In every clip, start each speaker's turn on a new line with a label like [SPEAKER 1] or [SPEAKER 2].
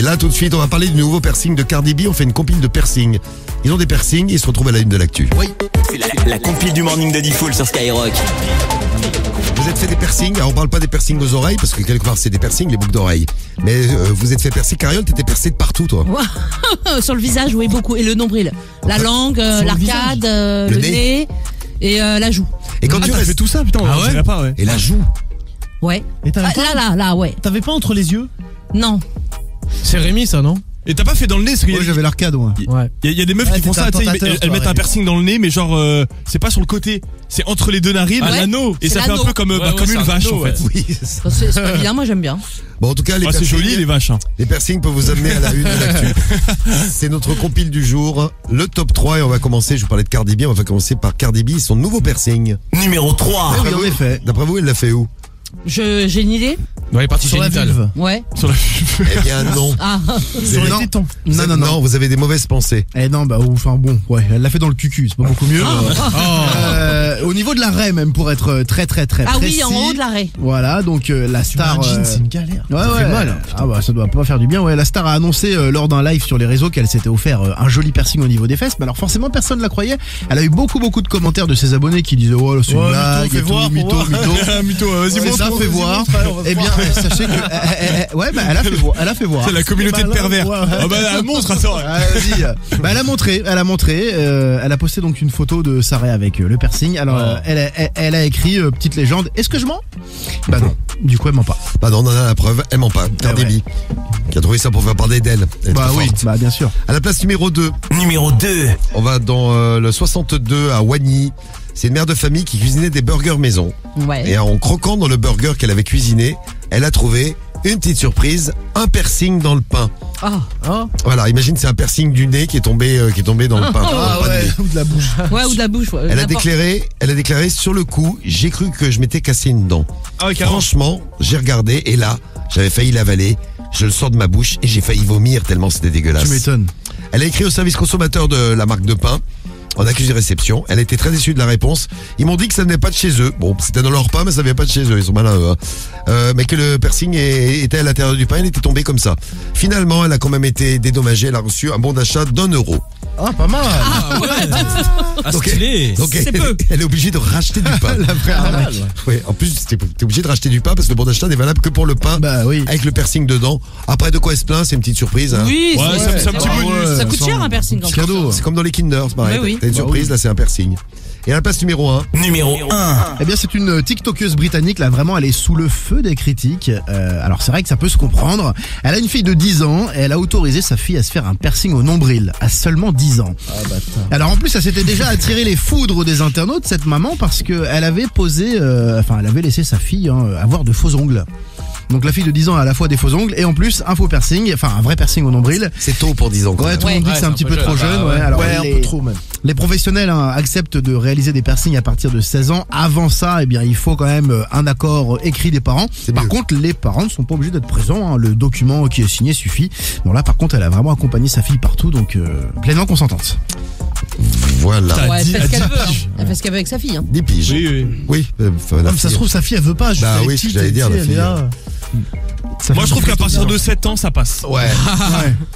[SPEAKER 1] là, tout de suite, on va parler du nouveau piercing de Cardi B. On fait une compile de piercing. Ils ont des piercings, ils se retrouvent à la une de l'actu.
[SPEAKER 2] Oui, c'est la compile du morning de Diffoul sur Skyrock.
[SPEAKER 1] Vous êtes fait des piercings, alors on parle pas des piercings aux oreilles, parce que quelque part c'est des piercings, les boucles d'oreilles. Mais vous êtes fait percer, Cariole, t'étais percé de partout, toi.
[SPEAKER 3] Sur le visage, oui, beaucoup. Et le nombril. La langue, l'arcade, le nez et la joue.
[SPEAKER 1] Et quand tu
[SPEAKER 4] t'as
[SPEAKER 1] restes...
[SPEAKER 4] fait tout ça, putain, on dirait pas, ouais.
[SPEAKER 1] Et la joue.
[SPEAKER 3] Ouais.
[SPEAKER 4] Et t'avais pas,
[SPEAKER 3] Là, ouais.
[SPEAKER 4] T'avais pas entre les yeux?
[SPEAKER 3] Non.
[SPEAKER 4] C'est Rémi, ça, non?
[SPEAKER 5] Et t'as pas fait dans le nez? Parce
[SPEAKER 6] Moi j'avais l'arcade, moi.
[SPEAKER 4] Ouais.
[SPEAKER 5] Il y a des meufs qui font ça, tu sais, elles mettent un piercing dans le nez, mais genre, c'est pas sur le côté, c'est entre les deux narines,
[SPEAKER 3] l'anneau.
[SPEAKER 5] et ça
[SPEAKER 3] C'est
[SPEAKER 5] fait un
[SPEAKER 3] l'anneau.
[SPEAKER 5] peu comme une vache en fait.
[SPEAKER 1] Oui,
[SPEAKER 3] C'est pas bien, moi j'aime bien.
[SPEAKER 1] Bon, en tout cas, les
[SPEAKER 5] C'est
[SPEAKER 1] piercings,
[SPEAKER 5] joli les vaches. Hein.
[SPEAKER 1] les piercings peuvent vous amener à la une de l'actu. C'est notre compile du jour, le top 3, et on va commencer, je vous parlais de Cardi B, on va commencer par Cardi B, son nouveau piercing.
[SPEAKER 2] Numéro 3.
[SPEAKER 6] Oui, en effet.
[SPEAKER 1] D'après vous, elle l'a fait où?
[SPEAKER 3] J'ai une idée?
[SPEAKER 4] Dans les parties
[SPEAKER 6] Sur la
[SPEAKER 4] génitales.
[SPEAKER 6] vulve.
[SPEAKER 3] Ouais.
[SPEAKER 5] Sur la...
[SPEAKER 1] Eh bien non.
[SPEAKER 3] Ah.
[SPEAKER 6] Sur les
[SPEAKER 1] Non.
[SPEAKER 6] tétons.
[SPEAKER 1] Non, vous avez des mauvaises pensées.
[SPEAKER 6] Eh non, bah enfin bon, ouais, elle l'a fait dans le cucu, c'est pas beaucoup mieux. Au niveau de la raie même, pour être très
[SPEAKER 3] Ah
[SPEAKER 6] précis.
[SPEAKER 3] oui, en haut de l'arrêt.
[SPEAKER 6] Voilà, donc la star.
[SPEAKER 4] C'est une galère.
[SPEAKER 6] Ouais,
[SPEAKER 4] Ça fait mal.
[SPEAKER 6] Ah bah ça doit pas faire du bien. Ouais, la star a annoncé lors d'un live sur les réseaux qu'elle s'était offert un joli piercing au niveau des fesses. Mais alors forcément personne la croyait. Elle a eu beaucoup de commentaires de ses abonnés qui disaient oh c'est une blague, et tout, mytho.
[SPEAKER 5] Mytho, vas-y
[SPEAKER 6] C'est
[SPEAKER 5] montre.
[SPEAKER 6] ça, fait voir. Eh bien, sachez que ouais, bah elle a fait voir.
[SPEAKER 5] C'est la communauté de pervers.
[SPEAKER 6] Ouais.
[SPEAKER 5] Ah bah elle montre, attends.
[SPEAKER 6] Ah, vas-y. Bah, elle a montré. Elle a posté donc une photo de sa raie avec le piercing. Alors elle a écrit petite légende. Est-ce que je mens? Bah non. Du coup elle ment pas.
[SPEAKER 1] Bah non, on en a la preuve, elle ment pas. Cardi B, qui a trouvé ça pour faire parler d'elle. Elle est
[SPEAKER 6] Bah
[SPEAKER 1] trop
[SPEAKER 6] oui,
[SPEAKER 1] forte.
[SPEAKER 6] bah bien sûr.
[SPEAKER 1] À la place numéro 2,
[SPEAKER 2] Numéro 2.
[SPEAKER 1] on va dans le 62 à Wagny. C'est une mère de famille qui cuisinait des burgers maison.
[SPEAKER 3] Ouais.
[SPEAKER 1] Et en croquant dans le burger qu'elle avait cuisiné, elle a trouvé une petite surprise, un piercing dans le pain.
[SPEAKER 3] Ah.
[SPEAKER 1] Voilà, imagine c'est un piercing du nez qui est tombé dans le pain.
[SPEAKER 6] Ah
[SPEAKER 1] Pas de
[SPEAKER 6] ouais,
[SPEAKER 1] nez.
[SPEAKER 6] ou de la bouche.
[SPEAKER 3] Ouais, ou de la bouche. Ouais.
[SPEAKER 1] Elle a
[SPEAKER 3] N'importe.
[SPEAKER 1] déclaré sur le coup, j'ai cru que je m'étais cassé une dent.
[SPEAKER 5] Ah ouais, carrément.
[SPEAKER 1] Franchement, j'ai regardé et là, j'avais failli l'avaler. Je le sors de ma bouche et j'ai failli vomir tellement c'était dégueulasse.
[SPEAKER 6] Tu m'étonnes.
[SPEAKER 1] Elle a écrit au service consommateur de la marque de pain en accusé de réception. Elle était très déçue de la réponse. Ils m'ont dit que ça venait pas de chez eux. Bon, c'était dans leur pain, mais ça venait pas de chez eux. Ils sont malins, eux. Mais que le piercing était à l'intérieur du pain, il était tombé comme ça. Finalement, elle a quand même été dédommagée. Elle a reçu un bon d'achat d'1€.
[SPEAKER 6] Ah, pas mal.
[SPEAKER 4] Ah ouais. Ah,
[SPEAKER 1] Donc,
[SPEAKER 4] stylé.
[SPEAKER 1] Donc
[SPEAKER 3] C'est peu.
[SPEAKER 1] elle est obligée de racheter du pain.
[SPEAKER 6] La vraie arnaque.
[SPEAKER 1] Ouais, en plus, t'es obligé de racheter du pain parce que le bon d'achat n'est valable que pour le pain.
[SPEAKER 6] Bah oui.
[SPEAKER 1] Avec le piercing dedans. Après, de quoi elle se plaint, c'est une petite surprise. Hein.
[SPEAKER 3] Oui,
[SPEAKER 5] Ouais, c'est un petit bonus.
[SPEAKER 3] Ça coûte cher un piercing quand
[SPEAKER 6] Petit cadeau.
[SPEAKER 1] C'est comme dans les Kinder, c'est pareil.
[SPEAKER 3] Mais oui.
[SPEAKER 1] T'as une surprise, là c'est un piercing. Et à la place numéro 1,
[SPEAKER 2] Numéro 1.
[SPEAKER 6] Eh bien, c'est une TikTokeuse britannique, là, vraiment, elle est sous le feu des critiques. Alors, c'est vrai que ça peut se comprendre. Elle a une fille de 10 ans et elle a autorisé sa fille à se faire un piercing au nombril, à seulement 10 ans. Alors, en plus, elle s'était déjà attiré les foudres des internautes, cette maman, parce que elle avait elle avait laissé sa fille avoir de faux ongles. Donc la fille de 10 ans a à la fois des faux ongles et en plus un faux piercing, enfin un vrai piercing au nombril.
[SPEAKER 1] c'est tôt pour 10 ans. quand
[SPEAKER 6] Ouais,
[SPEAKER 1] même.
[SPEAKER 6] tout le monde dit que c'est un petit peu trop jeune. Ouais, alors
[SPEAKER 4] un peu trop même.
[SPEAKER 6] les professionnels acceptent de réaliser des piercings à partir de 16 ans. Avant ça, eh bien, il faut quand même un accord écrit des parents. Par
[SPEAKER 1] mieux.
[SPEAKER 6] contre, les parents ne sont pas obligés d'être présents. Le document qui est signé suffit. Bon là, par contre, elle a vraiment accompagné sa fille partout, donc pleinement consentante.
[SPEAKER 1] Voilà.
[SPEAKER 4] Putain.
[SPEAKER 3] Ouais, elle fait ce qu'elle veut. Hein.
[SPEAKER 4] Ouais.
[SPEAKER 3] Elle fait ce qu'elle veut avec sa fille. Hein.
[SPEAKER 1] 10 piges.
[SPEAKER 5] Oui.
[SPEAKER 1] Oui.
[SPEAKER 6] Ah, mais ça se trouve, sa fille, elle veut pas. Juste
[SPEAKER 1] Bah
[SPEAKER 6] elle est
[SPEAKER 1] oui, c'est ce
[SPEAKER 6] petite,
[SPEAKER 1] que j'allais dire,
[SPEAKER 6] tu sais,
[SPEAKER 1] la
[SPEAKER 6] elle est
[SPEAKER 1] fille.
[SPEAKER 6] là. Ça
[SPEAKER 5] Moi
[SPEAKER 6] fait
[SPEAKER 5] je trouve
[SPEAKER 6] une
[SPEAKER 5] qu'à
[SPEAKER 6] photo
[SPEAKER 5] partir
[SPEAKER 6] bien.
[SPEAKER 5] de 7 ans ça passe.
[SPEAKER 1] Ouais.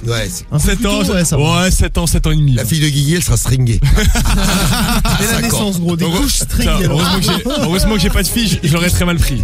[SPEAKER 6] Ouais.
[SPEAKER 1] Ouais.
[SPEAKER 6] Un peu
[SPEAKER 5] 7
[SPEAKER 6] plus
[SPEAKER 5] ans,
[SPEAKER 6] tôt, ouais, ça va.
[SPEAKER 5] ouais, 7 ans, 7 ans et demi.
[SPEAKER 1] La fille de Guigui, elle sera stringée.
[SPEAKER 6] Dès la naissance, gros, des couches string.
[SPEAKER 5] Heureusement que j'ai pas de fille, je l'aurais très mal pris.